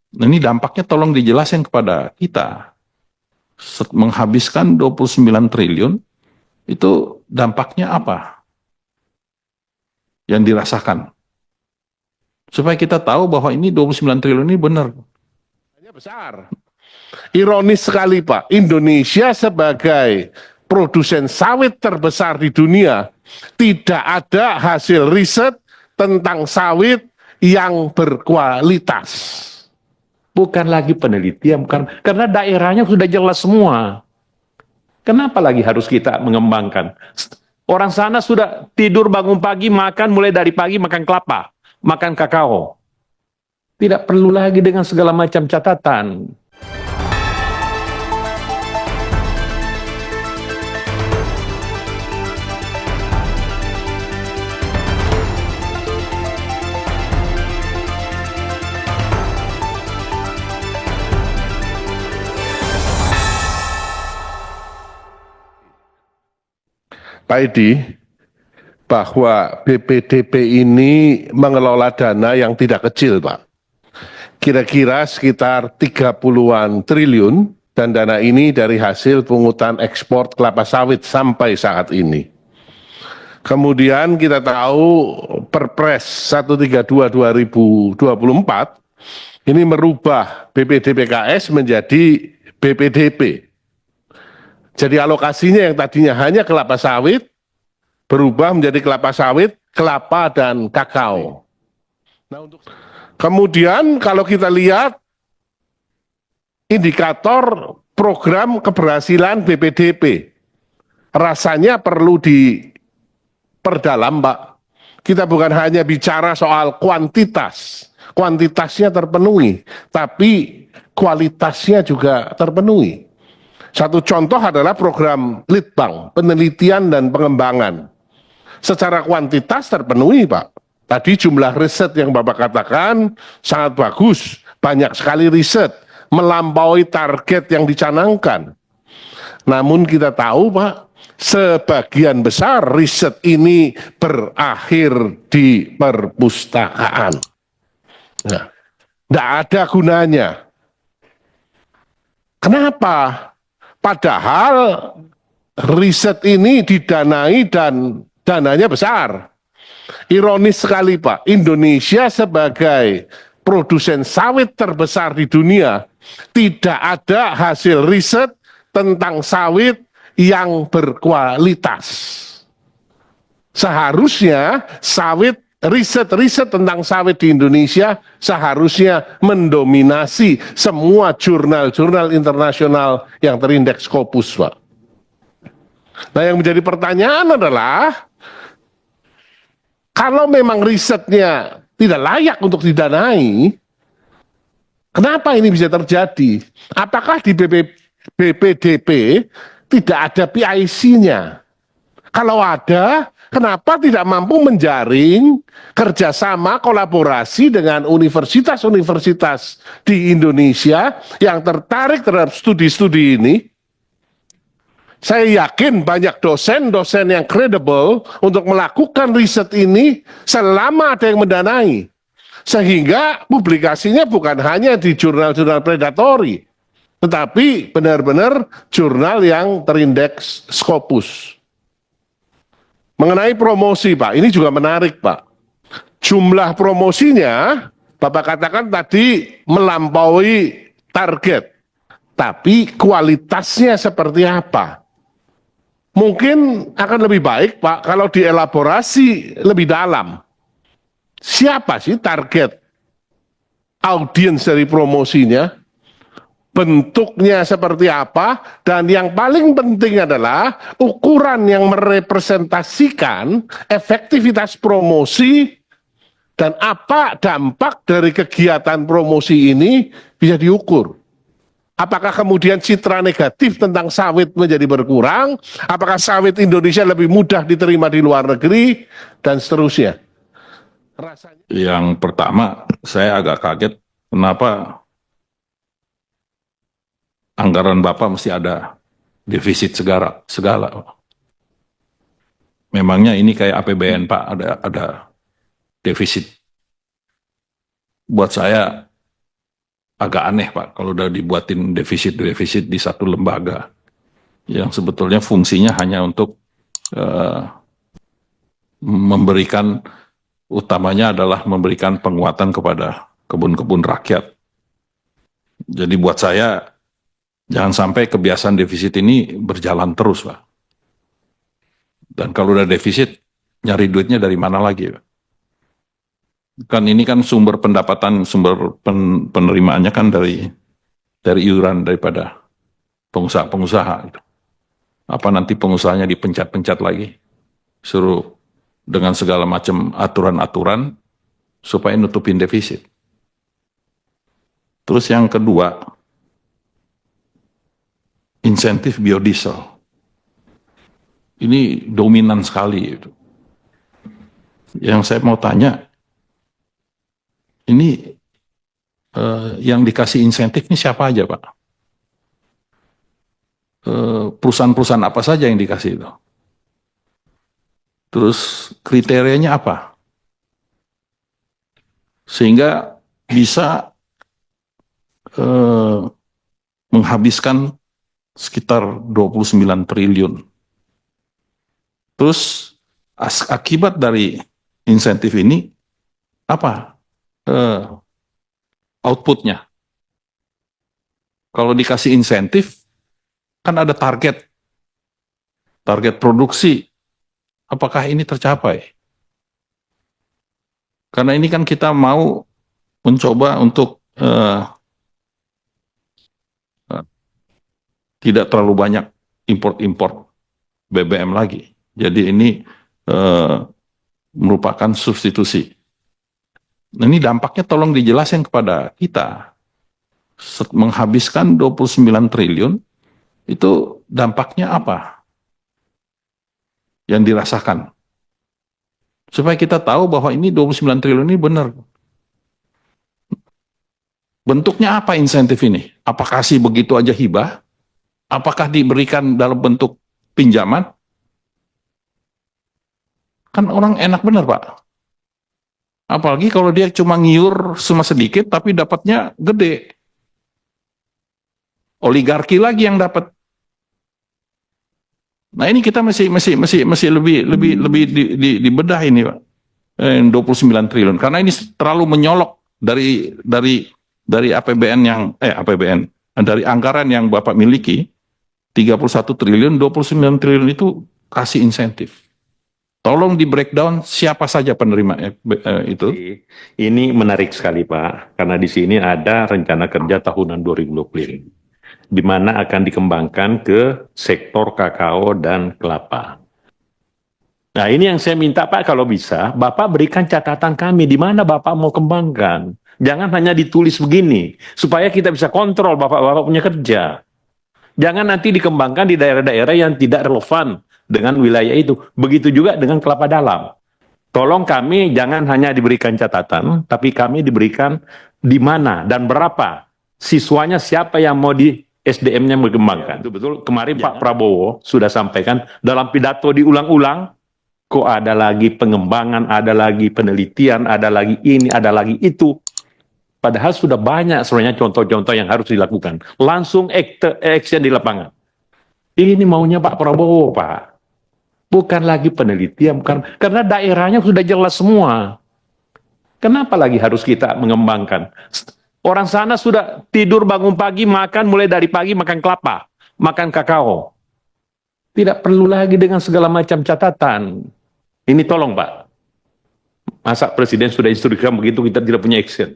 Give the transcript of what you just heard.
Nah, ini dampaknya tolong dijelasin kepada kita. Menghabiskan 29 triliun, itu dampaknya apa yang dirasakan? Supaya kita tahu bahwa ini 29 triliun ini benar. Besar. Ironis sekali Pak, Indonesia sebagai produsen sawit terbesar di dunia tidak ada hasil riset tentang sawit yang berkualitas. Bukan lagi penelitian, bukan, karena daerahnya sudah jelas semua. Kenapa lagi harus kita mengembangkan? Orang sana sudah tidur bangun pagi, makan mulai dari pagi makan kelapa, makan kakao. Tidak perlu lagi dengan segala macam catatan. Pak Edi, bahwa BPDP ini mengelola dana yang tidak kecil, Pak. Kira-kira sekitar 30-an triliun, dan dana ini dari hasil pungutan ekspor kelapa sawit sampai saat ini. Kemudian kita tahu Perpres 132 2024 ini merubah BPDPKS menjadi BPDP. Jadi alokasinya yang tadinya hanya kelapa sawit, berubah menjadi kelapa sawit, kelapa, dan kakao. Nah, kemudian kalau kita lihat indikator program keberhasilan BPDP, rasanya perlu diperdalam, Pak. Kita bukan hanya bicara soal kuantitas, kuantitasnya terpenuhi, tapi kualitasnya juga terpenuhi. Satu contoh adalah program Litbang, penelitian dan pengembangan. Secara kuantitas terpenuhi, Pak. Tadi jumlah riset yang Bapak katakan sangat bagus, banyak sekali riset, melampaui target yang dicanangkan. Namun kita tahu, Pak, sebagian besar riset ini berakhir di perpustakaan. Nah, tidak ada gunanya. Kenapa? Padahal riset ini didanai dan dananya besar. Ironis sekali Pak, Indonesia sebagai produsen sawit terbesar di dunia tidak ada hasil riset tentang sawit yang berkualitas. Seharusnya riset-riset tentang sawit di Indonesia seharusnya mendominasi semua jurnal-jurnal internasional yang terindeks Scopus, Pak. Nah, yang menjadi pertanyaan adalah, kalau memang risetnya tidak layak untuk didanai, kenapa ini bisa terjadi? Apakah di BPDP tidak ada PIC-nya? Kalau ada, kenapa tidak mampu menjaring kerjasama kolaborasi dengan universitas-universitas di Indonesia yang tertarik terhadap studi-studi ini? Saya yakin banyak dosen-dosen yang kredibel untuk melakukan riset ini selama ada yang mendanai. Sehingga publikasinya bukan hanya di jurnal-jurnal predatori, tetapi benar-benar jurnal yang terindeks Scopus. Mengenai promosi, Pak, ini juga menarik, Pak. Jumlah promosinya, Bapak katakan tadi melampaui target. Tapi kualitasnya seperti apa? Mungkin akan lebih baik, Pak, kalau dielaborasi lebih dalam. Siapa sih target audiens dari promosinya? Bentuknya seperti apa, dan yang paling penting adalah ukuran yang merepresentasikan efektivitas promosi dan apa dampak dari kegiatan promosi ini bisa diukur. Apakah kemudian citra negatif tentang sawit menjadi berkurang, apakah sawit Indonesia lebih mudah diterima di luar negeri, dan seterusnya. Yang pertama, saya agak kaget kenapa anggaran Bapak mesti ada defisit segala. Memangnya ini kayak APBN Pak, ada defisit. Buat saya agak aneh Pak kalau udah dibuatin defisit di satu lembaga yang sebetulnya fungsinya hanya untuk eh, memberikan, utamanya adalah memberikan penguatan kepada kebun-kebun rakyat. Jadi buat saya jangan sampai kebiasaan defisit ini berjalan terus Pak. Dan kalau udah defisit, nyari duitnya dari mana lagi Pak? Kan ini kan sumber pendapatan, penerimaannya kan dari iuran daripada pengusaha-pengusaha gitu. Apa nanti pengusahanya dipencet-pencet lagi, suruh dengan segala macam aturan-aturan supaya nutupin defisit. Terus yang kedua, insentif biodiesel. Ini dominan sekali itu. Yang saya mau tanya, ini yang dikasih insentif ini siapa aja Pak? Perusahaan-perusahaan apa saja yang dikasih itu? Terus kriterianya apa? Sehingga bisa menghabiskan sekitar 29 triliun. Terus akibat dari insentif ini apa? Outputnya. Kalau dikasih insentif, kan ada target produksi. Apakah ini tercapai? Karena ini kan kita mau mencoba untuk tidak terlalu banyak import BBM lagi. Jadi ini merupakan substitusi. Nah, ini dampaknya tolong dijelasin kepada kita. Menghabiskan 29 triliun, itu dampaknya apa yang dirasakan? Supaya kita tahu bahwa ini 29 triliun ini benar. Bentuknya apa insentif ini? Apakah kasih begitu aja hibah? Apakah diberikan dalam bentuk pinjaman? Kan orang enak benar Pak. Apalagi kalau dia cuma ngiur cuma sedikit tapi dapatnya gede. Oligarki lagi yang dapat. Nah ini kita masih lebih dibedah ini Pak. 29 triliun karena ini terlalu menyolok dari APBN dari anggaran yang Bapak miliki 31 triliun, 29 triliun itu kasih insentif. Tolong di breakdown siapa saja penerima itu. Ini menarik sekali Pak, karena di sini ada rencana kerja tahunan 2025, di mana akan dikembangkan ke sektor kakao dan kelapa. Nah ini yang saya minta Pak, kalau bisa Bapak berikan catatan kami di mana Bapak mau kembangkan. Jangan hanya ditulis begini, supaya kita bisa kontrol Bapak-Bapak punya kerja. Jangan nanti dikembangkan di daerah-daerah yang tidak relevan dengan wilayah itu. Begitu juga dengan kelapa dalam. Tolong kami jangan hanya diberikan catatan, tapi kami diberikan di mana dan berapa. Siswanya siapa yang mau di SDM-nya mengembangkan. Betul-betul kemarin Pak Prabowo sudah sampaikan dalam pidato diulang-ulang, kok ada lagi pengembangan, ada lagi penelitian, ada lagi ini, ada lagi itu. Padahal sudah banyak sebenarnya contoh-contoh yang harus dilakukan. Langsung action di lapangan. Ini maunya Pak Prabowo, Pak. Bukan lagi penelitian, bukan, karena daerahnya sudah jelas semua. Kenapa lagi harus kita mengembangkan? Orang sana sudah tidur bangun pagi, makan mulai dari pagi makan kelapa, makan kakao. Tidak perlu lagi dengan segala macam catatan. Ini tolong Pak. Masa Presiden sudah instruksikan begitu kita tidak punya action?